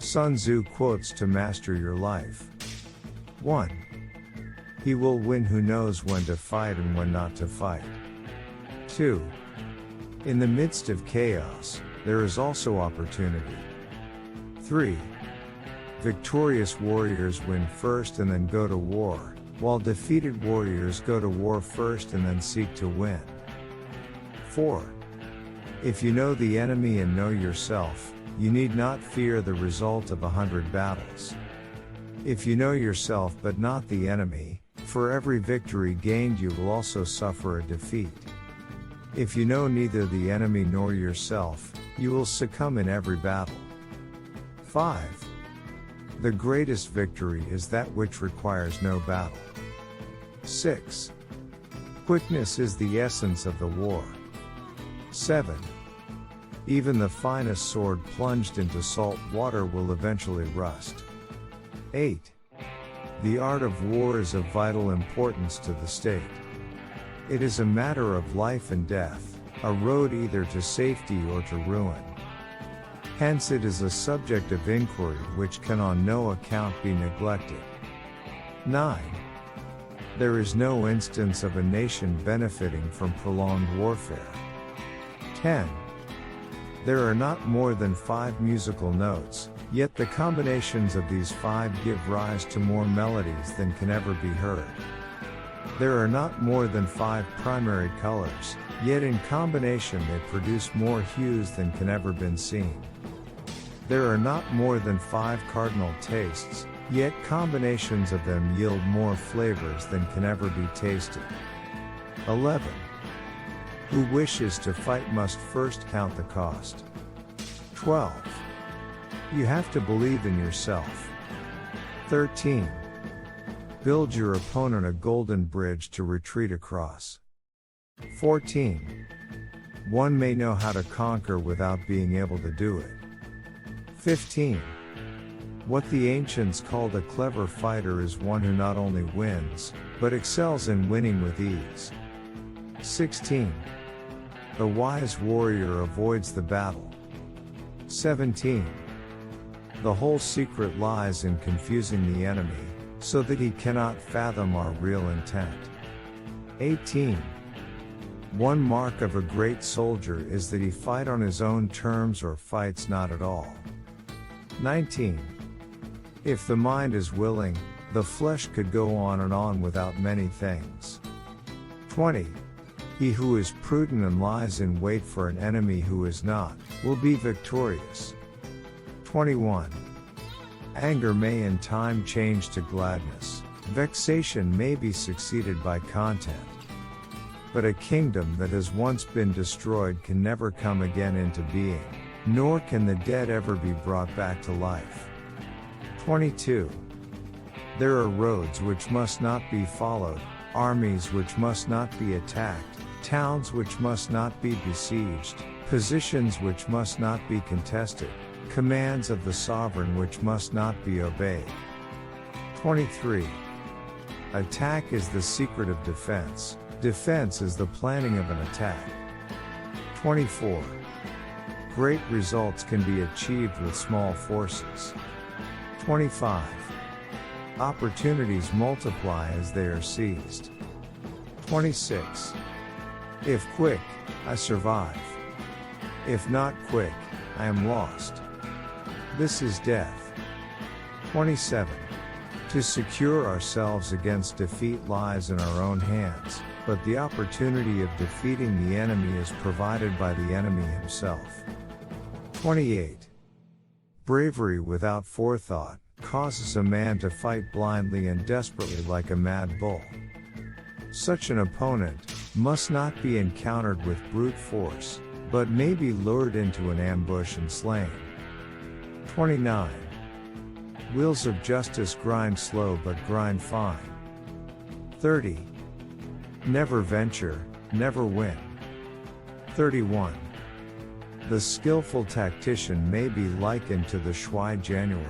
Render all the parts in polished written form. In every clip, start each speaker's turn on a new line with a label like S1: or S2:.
S1: Sun Tzu quotes to master your life. 1. He will win who knows when to fight and when not to fight. 2. In the midst of chaos, there is also opportunity. 3. Victorious warriors win first and then go to war, while defeated warriors go to war first and then seek to win. 4. If you know the enemy and know yourself, you need not fear the result of 100 battles. If you know yourself but not the enemy, for every victory gained you will also suffer a defeat. If you know neither the enemy nor yourself, you will succumb in every battle. 5. The greatest victory is that which requires no battle. 6. Quickness is the essence of the war. 7. Even the finest sword plunged into salt water will eventually rust. 8. The art of war is of vital importance to the state. It is a matter of life and death, a road either to safety or to ruin. Hence it is a subject of inquiry which can on no account be neglected. 9. There is no instance of a nation benefiting from prolonged warfare. 10. There are not more than 5 musical notes, yet the combinations of these 5 give rise to more melodies than can ever be heard. There are not more than 5 primary colors, yet in combination they produce more hues than can ever been seen. There are not more than 5 cardinal tastes, yet combinations of them yield more flavors than can ever be tasted. 11. Who wishes to fight must first count the cost. 12. You have to believe in yourself. 13. Build your opponent a golden bridge to retreat across. 14. One may know how to conquer without being able to do it. 15. What the ancients called a clever fighter is one who not only wins, but excels in winning with ease. 16. The wise warrior avoids the battle. 17. The whole secret lies in confusing the enemy, so that he cannot fathom our real intent. 18. One mark of a great soldier is that he fight on his own terms or fights not at all. 19. If the mind is willing, the flesh could go on and on without many things. 20. He who is prudent and lies in wait for an enemy who is not, will be victorious. 21. Anger may in time change to gladness, vexation may be succeeded by content. But a kingdom that has once been destroyed can never come again into being, nor can the dead ever be brought back to life. 22. There are roads which must not be followed, armies which must not be attacked, towns which must not be besieged, positions which must not be contested, commands of the sovereign which must not be obeyed. 23. Attack is the secret of defense, defense is the planning of an attack. 24. Great results can be achieved with small forces. 25. Opportunities multiply as they are seized. 26. If quick, I survive. If not quick, I am lost. This is death. 27. To secure ourselves against defeat lies in our own hands, but the opportunity of defeating the enemy is provided by the enemy himself. 28. Bravery without forethought causes a man to fight blindly and desperately like a mad bull. Such an opponent must not be encountered with brute force, but may be lured into an ambush and slain. 29. Wheels of justice grind slow but grind fine. 30. Never venture, never win. 31. The skillful tactician may be likened to the Shuai January.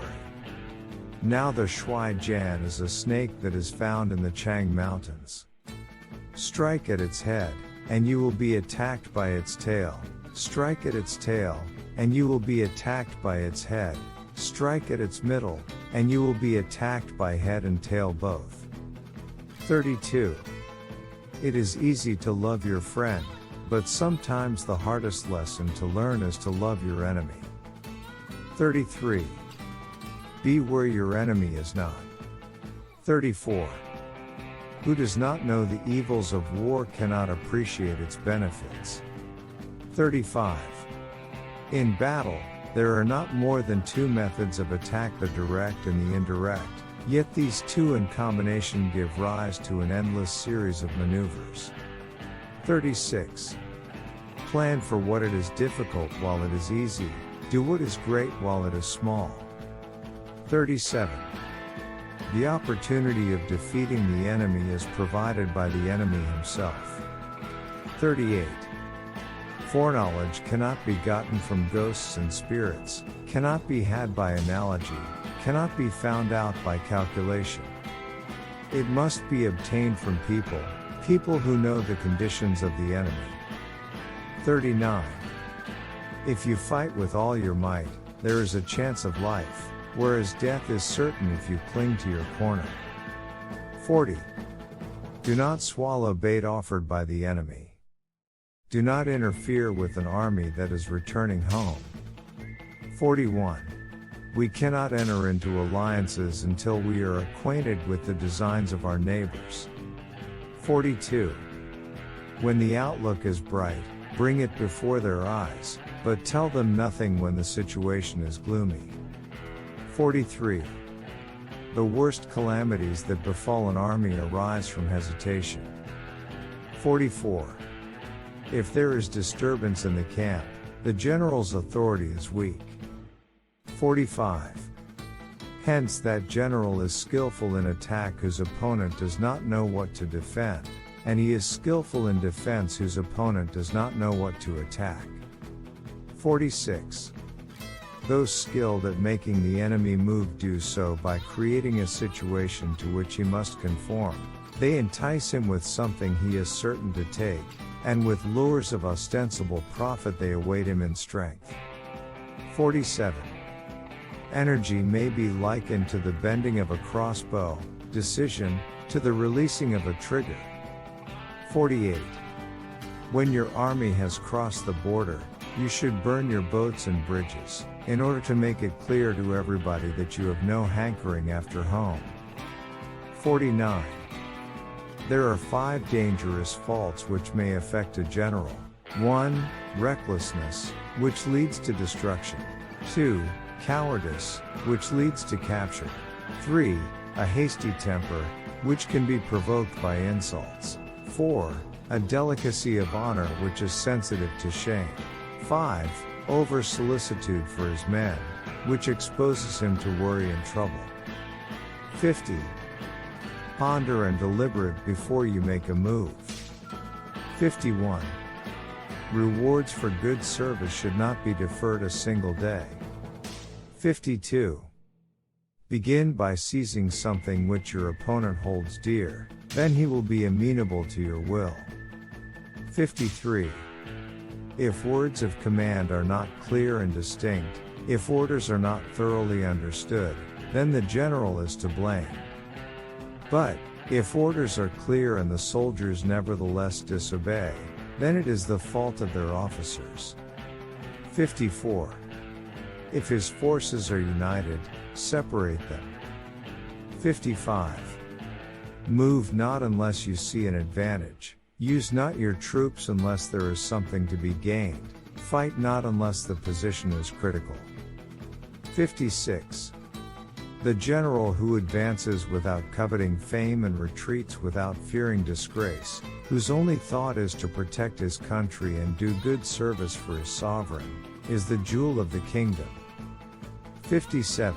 S1: Now the Shuai Jan is a snake that is found in the Chang Mountains. Strike at its head, and you will be attacked by its tail. Strike at its tail, and you will be attacked by its head. strike at its middle, and you will be attacked by head and tail both. 32. It is easy to love your friend, but sometimes the hardest lesson to learn is to love your enemy. 33. Be where your enemy is not. 34. Who does not know the evils of war cannot appreciate its benefits. 35. In battle, there are not more than two methods of attack, the direct and the indirect, yet these two in combination give rise to an endless series of maneuvers. 36. Plan for what it is difficult while it is easy, do what is great while it is small. 37. The opportunity of defeating the enemy is provided by the enemy himself. 38. Foreknowledge cannot be gotten from ghosts and spirits, cannot be had by analogy, cannot be found out by calculation. It must be obtained from people who know the conditions of the enemy. 39. If you fight with all your might, there is a chance of life, whereas death is certain if you cling to your corner. 40. Do not swallow bait offered by the enemy. Do not interfere with an army that is returning home. 41. We cannot enter into alliances until we are acquainted with the designs of our neighbors. 42. When the outlook is bright, bring it before their eyes, but tell them nothing when the situation is gloomy. 43. The worst calamities that befall an army arise from hesitation. 44. If there is disturbance in the camp, the general's authority is weak. 45. Hence that general is skillful in attack whose opponent does not know what to defend, and he is skillful in defense whose opponent does not know what to attack. 46. Those skilled at making the enemy move do so by creating a situation to which he must conform. They entice him with something he is certain to take, and with lures of ostensible profit they await him in strength. 47. Energy may be likened to the bending of a crossbow, decision, to the releasing of a trigger. 48. When your army has crossed the border, you should burn your boats and bridges, in order to make it clear to everybody that you have no hankering after home. 49. There are 5 dangerous faults which may affect a general. 1. Recklessness, which leads to destruction. 2. Cowardice, which leads to capture. 3. A hasty temper, which can be provoked by insults. 4. A delicacy of honor which is sensitive to shame. 5. Over-solicitude for his men, which exposes him to worry and trouble. 50. Ponder and deliberate before you make a move. 51. Rewards for good service should not be deferred a single day. 52. Begin by seizing something which your opponent holds dear, then he will be amenable to your will. 53. If words of command are not clear and distinct, if orders are not thoroughly understood, then the general is to blame. But, if orders are clear and the soldiers nevertheless disobey, then it is the fault of their officers. 54. If his forces are united, separate them. 55. Move not unless you see an advantage, use not your troops unless there is something to be gained, fight not unless the position is critical. 56. The general who advances without coveting fame and retreats without fearing disgrace, whose only thought is to protect his country and do good service for his sovereign, is the jewel of the kingdom. 57.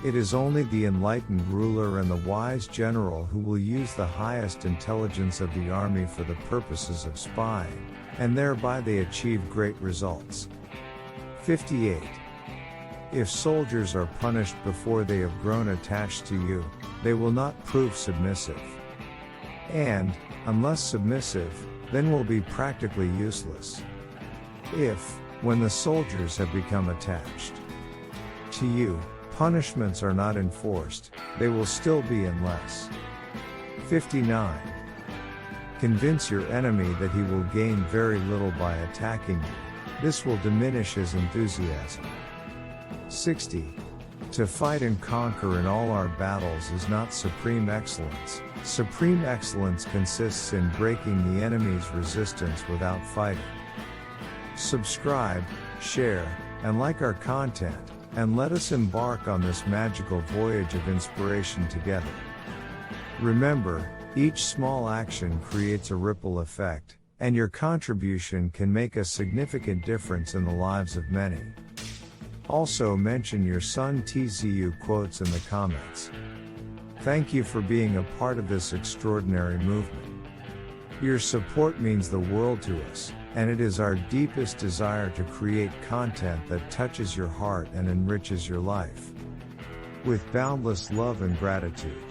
S1: It is only the enlightened ruler and the wise general who will use the highest intelligence of the army for the purposes of spying, and thereby they achieve great results. 58. If soldiers are punished before they have grown attached to you, they will not prove submissive. And, unless submissive, then will be practically useless. If, when the soldiers have become attached To you, punishments are not enforced, they will still be unless. 59. Convince your enemy that he will gain very little by attacking you. This will diminish his enthusiasm. 60. To fight and conquer in all our battles is not supreme excellence. Supreme excellence consists in breaking the enemy's resistance without fighting. Subscribe, share, and like our content, and let us embark on this magical voyage of inspiration together. Remember, each small action creates a ripple effect, and your contribution can make a significant difference in the lives of many. Also mention your Sun Tzu quotes in the comments. Thank you for being a part of this extraordinary movement. Your support means the world to us, and it is our deepest desire to create content that touches your heart and enriches your life. With boundless love and gratitude.